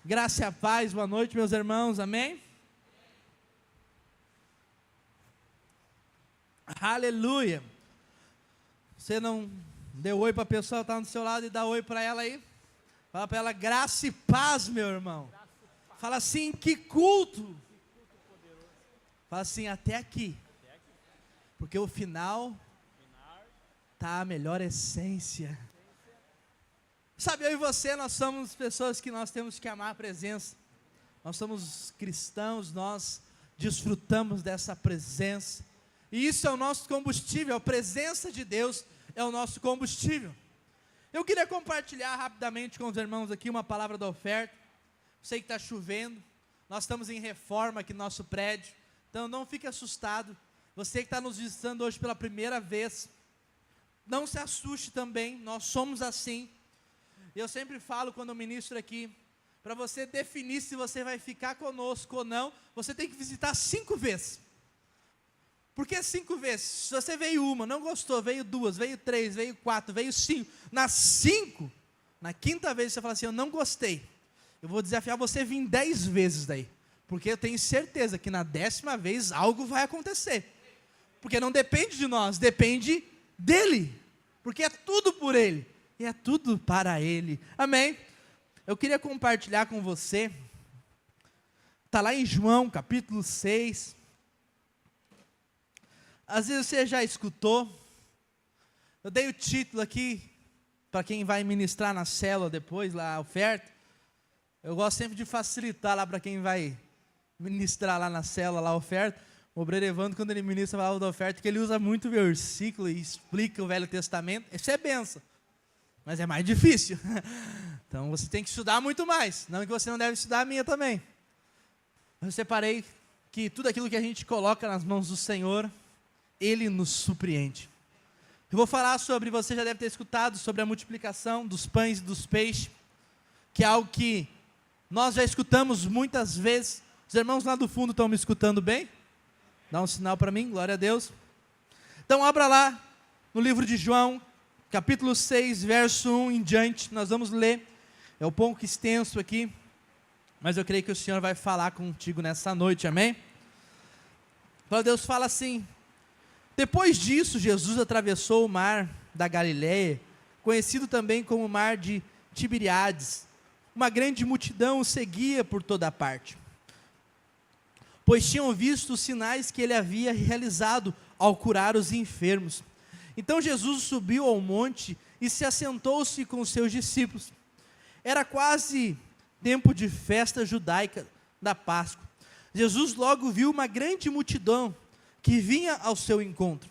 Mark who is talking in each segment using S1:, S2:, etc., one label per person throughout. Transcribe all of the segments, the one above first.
S1: Graça e a paz, boa noite, meus irmãos, amém? Aleluia! Você não deu oi para a pessoa que está do seu lado e dá oi para ela aí? Fala para ela, graça e paz, meu irmão. Fala assim, que culto! Fala assim, até aqui. Porque o final tá a melhor essência. Sabe, eu e você, nós somos pessoas que nós temos que amar a presença. Nós somos cristãos, nós desfrutamos dessa presença. E isso é o nosso combustível, a presença de Deus é o nosso combustível. Eu queria compartilhar rapidamente com os irmãos aqui uma palavra da oferta. Sei que está chovendo, nós estamos em reforma aqui no nosso prédio, então não fique assustado. Você que está nos visitando hoje pela primeira vez, não se assuste também, nós somos assim. Eu sempre falo quando eu ministro aqui, para você definir se você vai ficar conosco ou não, você tem que visitar 5 vezes. Por que 5 vezes? Se você veio uma, não gostou, veio 2, veio 3, veio 4, veio 5, na 5, na 5ª vez você fala assim, eu não gostei. Eu vou desafiar você a vir 10 vezes daí, porque eu tenho certeza que na 10ª vez algo vai acontecer. Porque não depende de nós, depende dele, porque é tudo por ele. E é tudo para Ele, amém? Eu queria compartilhar com você, está lá em João capítulo 6, às vezes você já escutou, eu dei o título aqui, para quem vai ministrar na célula depois, lá a oferta, eu gosto sempre de facilitar lá para quem vai ministrar lá na célula, lá a oferta, o obreiro Evandro, quando ele ministra a palavra da oferta, que ele usa muito versículo e explica o Velho Testamento, isso é benção. Mas é mais difícil. Então você tem que estudar muito mais. Não que você não deve estudar a minha também. Eu separei que tudo aquilo que a gente coloca nas mãos do Senhor, Ele nos surpreende. Eu vou falar sobre, você já deve ter escutado, sobre a multiplicação dos pães e dos peixes, que é algo que nós já escutamos muitas vezes. Os irmãos lá do fundo estão me escutando bem? Dá um sinal para mim, glória a Deus. Então abra lá no livro de João, capítulo 6, verso 1 em diante, nós vamos ler, é um pouco extenso aqui, mas eu creio que o Senhor vai falar contigo nessa noite, amém? Deus fala assim, depois disso, Jesus atravessou o mar da Galileia, conhecido também como mar de Tiberíades, uma grande multidão o seguia por toda parte, pois tinham visto os sinais que ele havia realizado ao curar os enfermos. Então Jesus subiu ao monte e se assentou-se com os seus discípulos. Era quase tempo de festa judaica da Páscoa. Jesus logo viu uma grande multidão que vinha ao seu encontro.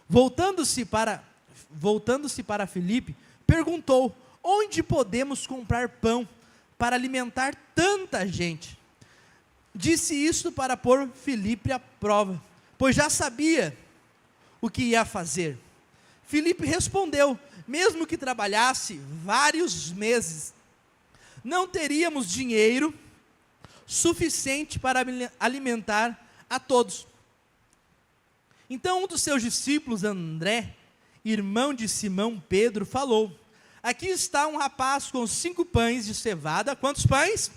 S1: Voltando-se para Filipe, perguntou, onde podemos comprar pão para alimentar tanta gente? Disse isso para pôr Filipe à prova, pois já sabia o que ia fazer. Filipe respondeu, mesmo que trabalhasse vários meses, não teríamos dinheiro suficiente para alimentar a todos. Então um dos seus discípulos, André, irmão de Simão Pedro, falou, aqui está um rapaz com 5 pães de cevada, quantos pães?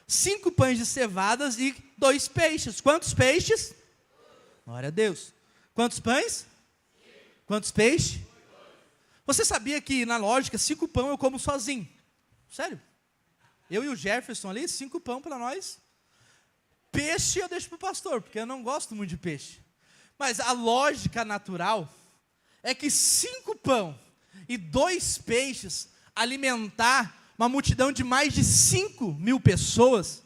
S1: 5 pães de cevadas e 2 peixes, quantos peixes? Glória a Deus. Quantos pães? Quantos peixes? Você sabia que, na lógica, 5 pão eu como sozinho? Sério? Eu e o Jefferson ali, 5 pão para nós. Peixe eu deixo para o pastor, porque eu não gosto muito de peixe. Mas a lógica natural é que 5 pão e 2 peixes alimentar uma multidão de mais de 5.000 pessoas,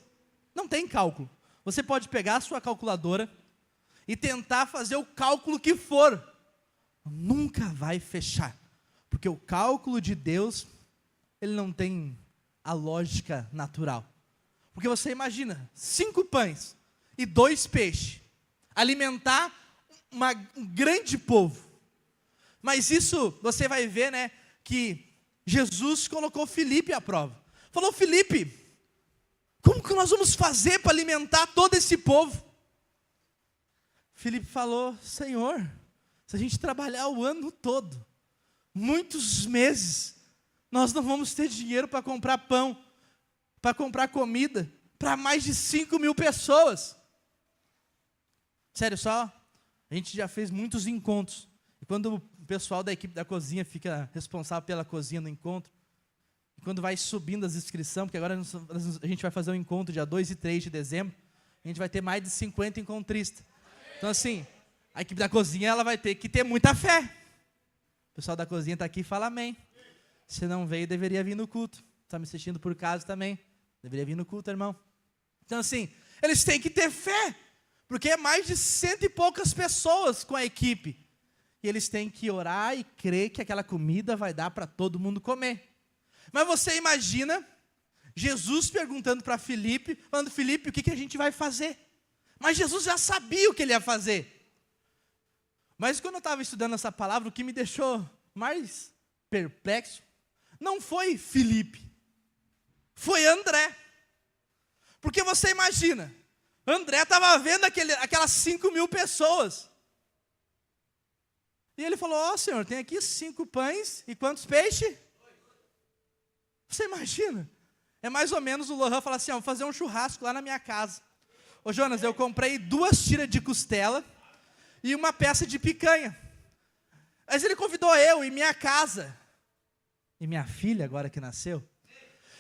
S1: não tem cálculo. Você pode pegar a sua calculadora e tentar fazer o cálculo que for, nunca vai fechar, porque o cálculo de Deus, ele não tem a lógica natural, porque você imagina, 5 pães e 2 peixes, alimentar um grande povo, mas isso, você vai ver, né, que Jesus colocou Filipe à prova, falou, Filipe, como que nós vamos fazer para alimentar todo esse povo? Filipe falou, Senhor, se a gente trabalhar o ano todo, muitos meses, nós não vamos ter dinheiro para comprar pão. para comprar comida para mais de 5.000 pessoas. Sério, só a gente já fez muitos encontros. E quando o pessoal da equipe da cozinha fica responsável pela cozinha no encontro, e quando vai subindo as inscrições, porque agora a gente vai fazer um encontro dia 2 e 3 de dezembro, a gente vai ter mais de 50 encontristas. Então assim, a equipe da cozinha ela vai ter que ter muita fé. O pessoal da cozinha está aqui e fala amém. Se não veio, deveria vir no culto. Está me assistindo por casa também, deveria vir no culto, irmão. Então assim, eles têm que ter fé, porque é mais de 100 e poucas pessoas com a equipe. E eles têm que orar e crer que aquela comida vai dar para todo mundo comer. Mas você imagina Jesus perguntando para Filipe, falando, Filipe, o que a gente vai fazer? Mas Jesus já sabia o que ele ia fazer. Mas quando eu estava estudando essa palavra, o que me deixou mais perplexo, não foi Filipe, foi André. Porque você imagina, André estava vendo aquelas 5.000 pessoas. E ele falou, ó Senhor, tem aqui 5 pães e quantos peixes? Você imagina? É mais ou menos o Lohan falar assim, ó, vou fazer um churrasco lá na minha casa. Ô Jonas, eu comprei 2 tiras de costela e uma peça de picanha. Mas ele convidou eu e minha casa. E minha filha agora que nasceu.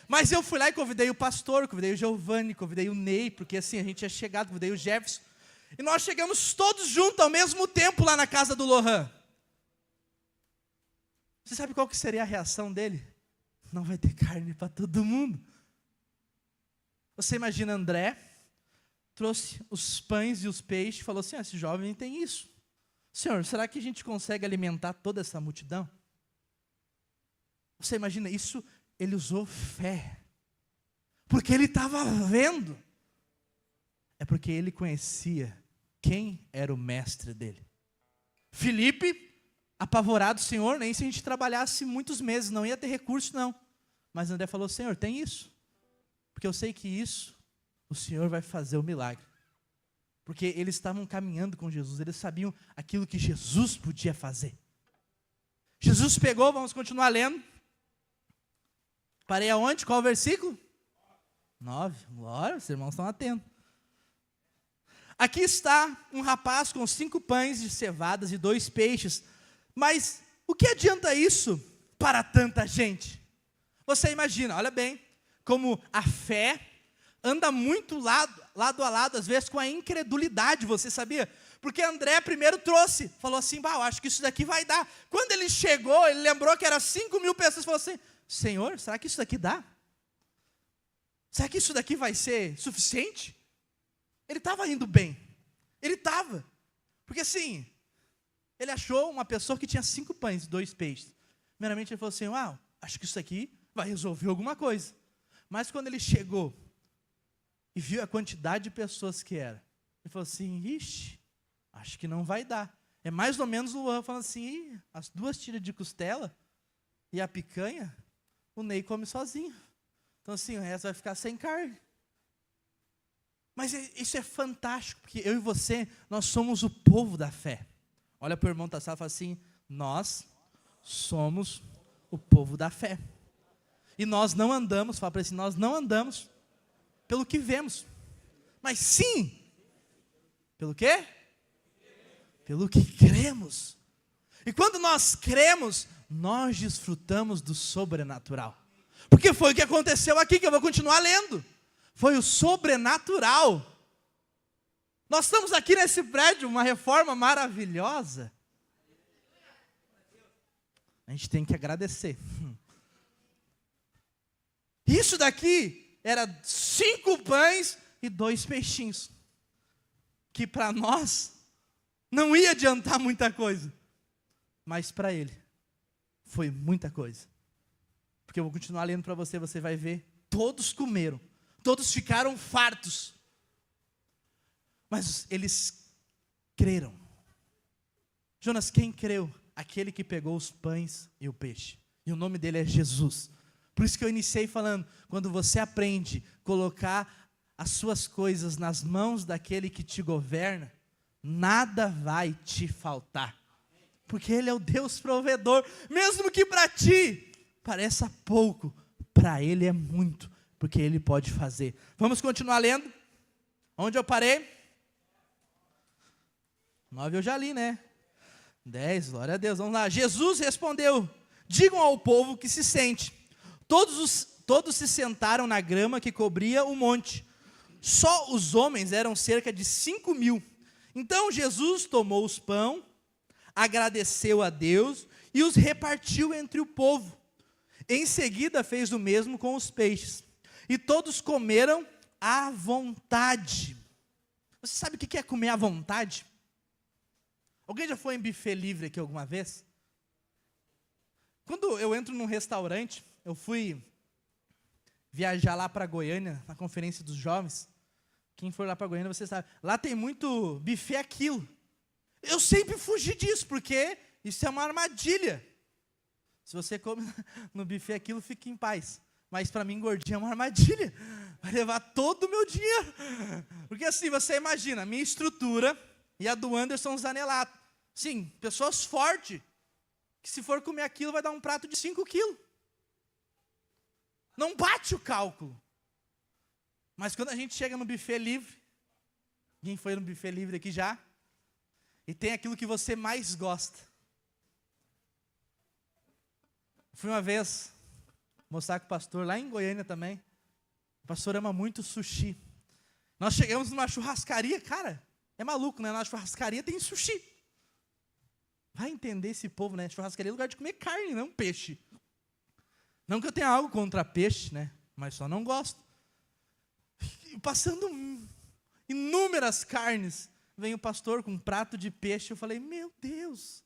S1: Mas eu fui lá e convidei o pastor, convidei o Giovanni, convidei o Ney, porque assim, a gente é chegado, convidei o Jefferson. E nós chegamos todos juntos ao mesmo tempo lá na casa do Lohan. Você sabe qual que seria a reação dele? Não vai ter carne para todo mundo. Você imagina André, trouxe os pães e os peixes, falou assim, esse jovem tem isso. Senhor, será que a gente consegue alimentar toda essa multidão? Você imagina isso? Ele usou fé, porque ele estava vendo. É porque ele conhecia quem era o mestre dele. Filipe, apavorado, Senhor, nem se a gente trabalhasse muitos meses, não ia ter recurso não. Mas André falou, Senhor, tem isso. Porque eu sei que isso, o Senhor vai fazer o milagre. Porque eles estavam caminhando com Jesus, eles sabiam aquilo que Jesus podia fazer. Jesus pegou, vamos continuar lendo. Parei aonde? Qual o versículo? 9. Glória, os irmãos estão atentos. Aqui está um rapaz com 5 pães de cevadas e 2 peixes. Mas o que adianta isso para tanta gente? Você imagina, olha bem, como a fé anda muito lado a lado, às vezes com a incredulidade, você sabia? Porque André primeiro trouxe, falou assim, eu acho que isso daqui vai dar. Quando ele chegou, ele lembrou que era 5.000 pessoas, falou assim, Senhor, será que isso daqui dá? Será que isso daqui vai ser suficiente? Ele estava indo bem, ele estava, porque assim, ele achou uma pessoa que tinha 5 pães e 2 peixes. Primeiramente ele falou assim, acho que isso aqui vai resolver alguma coisa. Mas quando ele chegou e viu a quantidade de pessoas que era, ele falou assim, ixi, acho que não vai dar. É mais ou menos o Luan falando assim, as 2 tiras de costela e a picanha, o Ney come sozinho. Então assim, o resto vai ficar sem carne. Mas isso é fantástico, porque eu e você, nós somos o povo da fé. Olha para o irmão da sala e fala assim, nós somos o povo da fé. E nós não andamos, fala para ele assim, nós não andamos pelo que vemos, mas sim, pelo quê? Pelo que cremos. E quando nós cremos, nós desfrutamos do sobrenatural. Porque foi o que aconteceu aqui, que eu vou continuar lendo. Foi o sobrenatural. Nós estamos aqui nesse prédio, uma reforma maravilhosa. A gente tem que agradecer. Isso daqui era 5 pães e 2 peixinhos. Que para nós não ia adiantar muita coisa. Mas para ele foi muita coisa. Porque eu vou continuar lendo para você, você vai ver. Todos comeram. Todos ficaram fartos. Mas eles creram. Jonas, quem creu? Aquele que pegou os pães e o peixe. E o nome dele é Jesus. Por isso que eu iniciei falando, quando você aprende a colocar as suas coisas nas mãos daquele que te governa, nada vai te faltar. Porque ele é o Deus provedor. Mesmo que para ti pareça pouco, para ele é muito. porque Ele pode fazer. Vamos continuar lendo. Onde eu parei? 9 eu já li, né? 10, glória a Deus, vamos lá. Jesus respondeu: digam ao povo que se sente. Todos se sentaram na grama que cobria o monte. Só os homens eram cerca de 5.000. Então Jesus tomou os pães, agradeceu a Deus e os repartiu entre o povo. Em seguida fez o mesmo com os peixes. E todos comeram à vontade. Você sabe o que é comer à vontade? Alguém já foi em buffet livre aqui alguma vez? Quando eu entro num restaurante, eu fui viajar lá para Goiânia, na conferência dos jovens. Quem for lá para Goiânia, você sabe. Lá tem muito buffet aquilo. Eu sempre fugi disso, porque isso é uma armadilha. Se você come no buffet aquilo, fique em paz. Mas para mim, gordinho é uma armadilha. Vai levar todo o meu dinheiro. Porque assim, você imagina, a minha estrutura e a do Anderson Zanelato. Sim, pessoas fortes, que se for comer aquilo, vai dar um prato de 5 quilos. Não bate o cálculo. Mas quando a gente chega no buffet livre, quem foi no buffet livre aqui já? E tem aquilo que você mais gosta. Fui uma vez mostrar com o pastor, lá em Goiânia também. O pastor ama muito sushi. Nós chegamos numa churrascaria, cara, é maluco, né? Na churrascaria tem sushi. Vai entender esse povo, né? Churrascaria é lugar de comer carne, não peixe. Não que eu tenha algo contra peixe, né? Mas só não gosto. E passando inúmeras carnes, vem o pastor com um prato de peixe. Eu falei, meu Deus,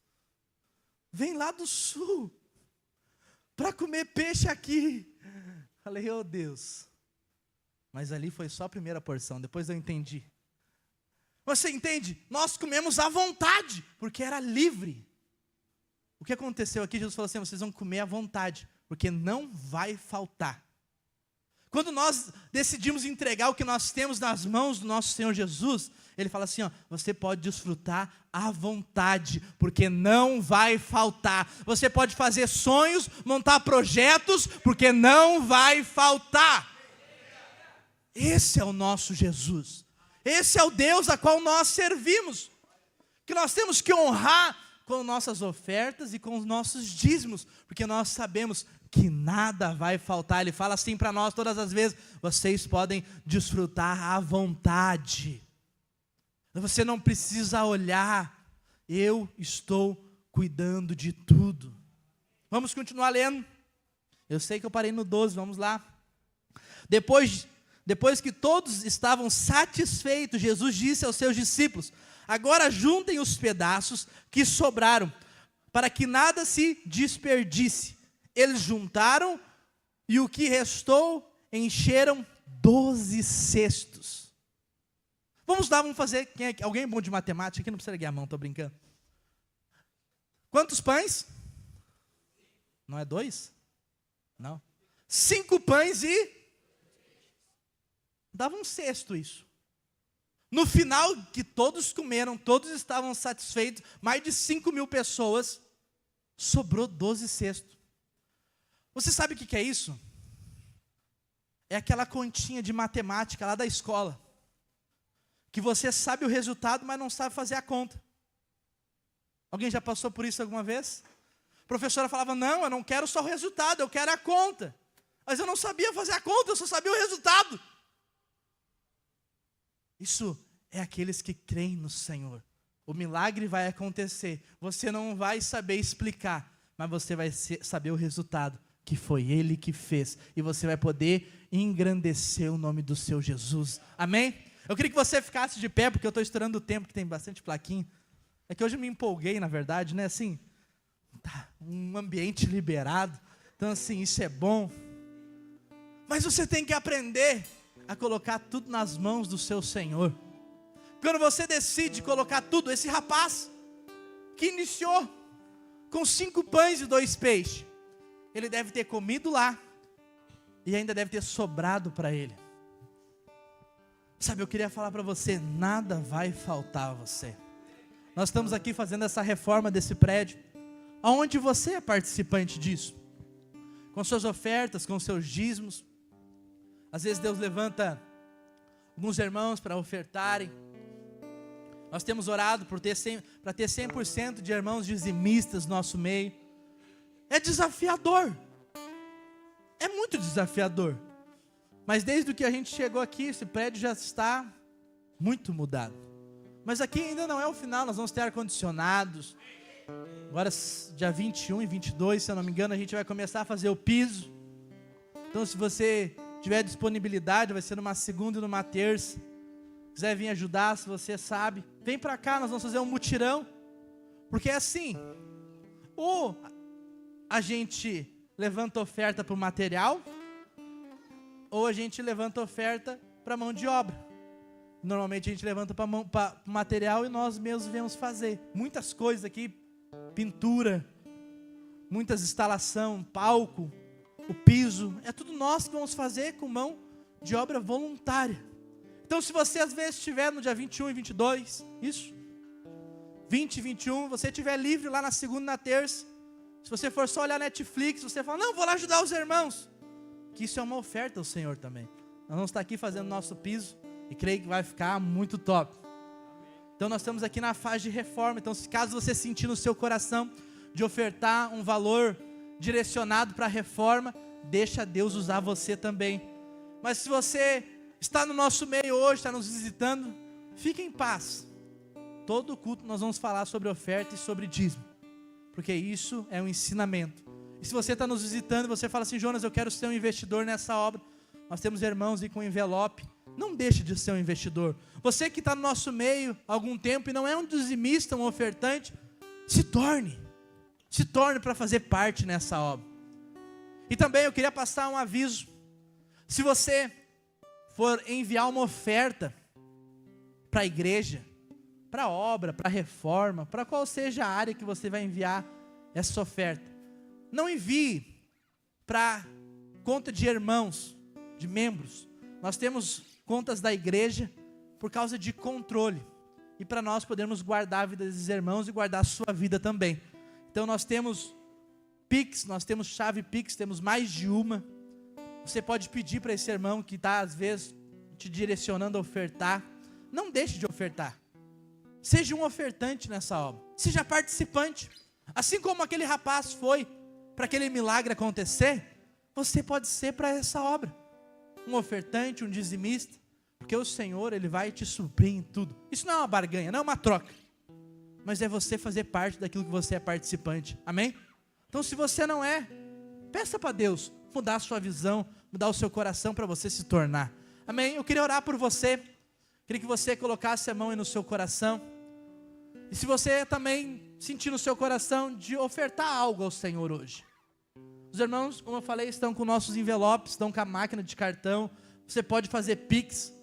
S1: vem lá do sul para comer peixe aqui. Falei, oh Deus. Mas ali foi só a primeira porção, depois eu entendi. Você entende? Nós comemos à vontade, porque era livre. O que aconteceu aqui? Jesus falou assim, vocês vão comer à vontade, porque não vai faltar. Quando nós decidimos entregar o que nós temos nas mãos do nosso Senhor Jesus, Ele fala assim, ó, você pode desfrutar à vontade, porque não vai faltar. Você pode fazer sonhos, montar projetos, porque não vai faltar. Esse é o nosso Jesus. Esse é o Deus a qual nós servimos. Que nós temos que honrar com nossas ofertas e com os nossos dízimos, porque nós sabemos que nada vai faltar. Ele fala assim para nós todas as vezes, vocês podem desfrutar à vontade. Você não precisa olhar, eu estou cuidando de tudo. Vamos continuar lendo. Eu sei que eu parei no 12, vamos lá. Depois que todos estavam satisfeitos, Jesus disse aos seus discípulos, agora juntem os pedaços que sobraram, para que nada se desperdice. Eles juntaram e o que restou encheram 12 cestos. Vamos fazer, alguém bom de matemática aqui? Não precisa erguer a mão, estou brincando. Quantos pães? Não é 2? Não. 5 pães e... dava um cesto isso. No final que todos comeram, todos estavam satisfeitos, mais de 5.000 pessoas, sobrou 12 cestos. Você sabe o que é isso? É aquela continha de matemática lá da escola, que você sabe o resultado, mas não sabe fazer a conta. Alguém já passou por isso alguma vez? A professora falava, não, eu não quero só o resultado, eu quero a conta. Mas eu não sabia fazer a conta, eu só sabia o resultado. Isso é aqueles que creem no Senhor. O milagre vai acontecer. Você não vai saber explicar, mas você vai saber o resultado, que foi Ele que fez. E você vai poder engrandecer o nome do seu Jesus. Amém? Eu queria que você ficasse de pé, porque eu estou estourando o tempo, que tem bastante plaquinha. É que hoje eu me empolguei, na verdade, né? Assim, tá, um ambiente liberado. Então, assim, isso é bom. Mas você tem que aprender a colocar tudo nas mãos do seu Senhor. Quando você decide colocar tudo, esse rapaz que iniciou com 5 pães e 2 peixes, ele deve ter comido lá e ainda deve ter sobrado para ele. Sabe, eu queria falar para você, nada vai faltar a você. Nós estamos aqui fazendo essa reforma desse prédio, aonde você é participante disso, com suas ofertas, com seus dízimos. Às vezes Deus levanta alguns irmãos para ofertarem. Nós temos orado para ter 100% de irmãos dizimistas no nosso meio. É desafiador. É muito desafiador. Mas desde que a gente chegou aqui, esse prédio já está muito mudado. Mas aqui ainda não é o final, nós vamos ter ar-condicionados. Agora, dia 21 e 22, se eu não me engano, a gente vai começar a fazer o piso. Então, se você tiver disponibilidade, vai ser numa segunda e numa terça. Quiser vir ajudar, se você sabe, vem para cá, nós vamos fazer um mutirão. Porque é assim, ou a gente levanta oferta para o material, ou a gente levanta oferta para a mão de obra. Normalmente a gente levanta para o material e nós mesmos viemos fazer. Muitas coisas aqui, pintura, muitas instalação, palco, o piso, é tudo nós que vamos fazer com mão de obra voluntária. Então, se você às vezes estiver no dia 21 e 22, isso, 20 e 21, você estiver livre lá na segunda e na terça, se você for só olhar Netflix, você fala, não, vou lá ajudar os irmãos, que isso é uma oferta ao Senhor também. Nós vamos estar aqui fazendo nosso piso, e creio que vai ficar muito top. Então nós estamos aqui na fase de reforma. Então caso você sentir no seu coração de ofertar um valor direcionado para a reforma, deixa Deus usar você também. Mas se você está no nosso meio hoje, está nos visitando, fique em paz. Todo culto nós vamos falar sobre oferta e sobre dízimo, porque isso é um ensinamento. E se você está nos visitando e você fala assim, Jonas, eu quero ser um investidor nessa obra, nós temos irmãos aí com envelope. Não deixe de ser um investidor. Você que está no nosso meio há algum tempo e não é um dizimista, um ofertante, se torne para fazer parte nessa obra. E também eu queria passar um aviso. Se você for enviar uma oferta para a igreja, para a obra, para a reforma, para qual seja a área que você vai enviar essa oferta, não envie para conta de irmãos, de membros. Nós temos contas da igreja por causa de controle e para nós podermos guardar a vida desses irmãos e guardar a sua vida também. Então nós temos Pix, nós temos chave Pix, temos mais de uma. Você pode pedir para esse irmão que está às vezes te direcionando a ofertar. Não deixe de ofertar. Seja um ofertante nessa obra, seja participante. Assim como aquele rapaz foi para aquele milagre acontecer, você pode ser para essa obra. Um ofertante, um dizimista, porque o Senhor, Ele vai te suprir em tudo. Isso não é uma barganha, não é uma troca, mas é você fazer parte daquilo que você é participante, amém? Então se você não é, peça para Deus mudar a sua visão, mudar o seu coração para você se tornar, amém? Eu queria orar por você, queria que você colocasse a mão aí no seu coração, e se você também sentir no seu coração de ofertar algo ao Senhor hoje, os irmãos, como eu falei, estão com nossos envelopes, estão com a máquina de cartão. Você pode fazer Pix.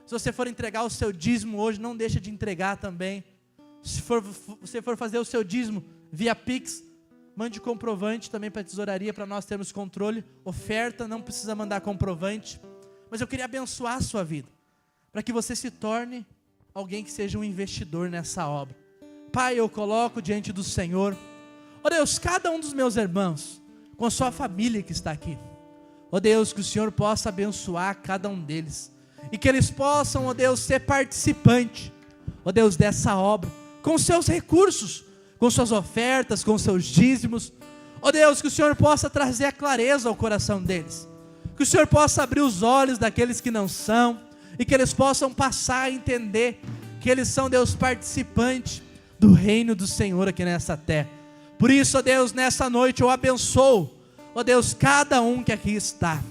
S1: Se você for entregar o seu dízimo hoje, não deixa de entregar também. Se você for fazer o seu dízimo via Pix, mande comprovante também para a tesouraria, para nós termos controle. Oferta, não precisa mandar comprovante. Mas eu queria abençoar a sua vida, para que você se torne alguém que seja um investidor nessa obra. Pai, eu coloco diante do Senhor, ó Deus, cada um dos meus irmãos, com a sua família que está aqui. Ó Deus, que o Senhor possa abençoar cada um deles. E que eles possam, ó Deus, ser participante, ó Deus, dessa obra. Com seus recursos, com suas ofertas, com seus dízimos. Ó Deus, que o Senhor possa trazer a clareza ao coração deles. Que o Senhor possa abrir os olhos daqueles que não são. E que eles possam passar a entender que eles são, Deus, participantes do reino do Senhor aqui nessa terra. Por isso, ó Deus, nessa noite eu abençoo, ó Deus, cada um que aqui está.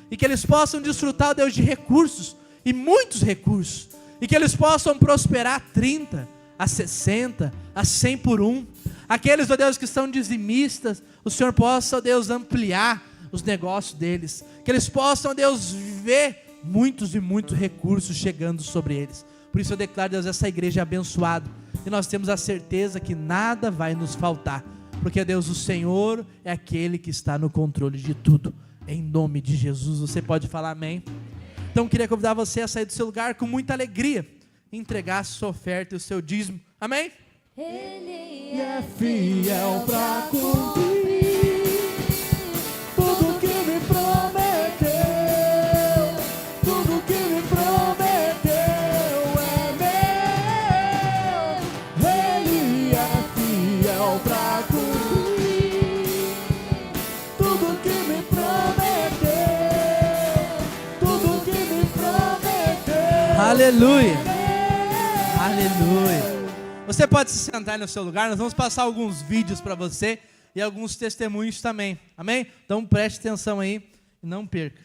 S1: E que eles possam desfrutar, ó Deus, de recursos, e muitos recursos. E que eles possam prosperar 30, a 60, a 100 por um. Aqueles, ó Deus, que são dizimistas, o Senhor possa, ó Deus, ampliar os negócios deles. Que eles possam, ó Deus, ver muitos e muitos recursos chegando sobre eles. Por isso eu declaro, Deus, essa igreja é abençoada. E nós temos a certeza que nada vai nos faltar. Porque, Deus, o Senhor é aquele que está no controle de tudo. Em nome de Jesus, você pode falar amém? Então, eu queria convidar você a sair do seu lugar com muita alegria e entregar a sua oferta e o seu dízimo. Amém?
S2: Ele é fiel para cumprir tudo que me prometeu.
S1: Aleluia. Aleluia. Você pode se sentar no seu lugar, nós vamos passar alguns vídeos para você e alguns testemunhos também, amém? Então preste atenção aí e não perca.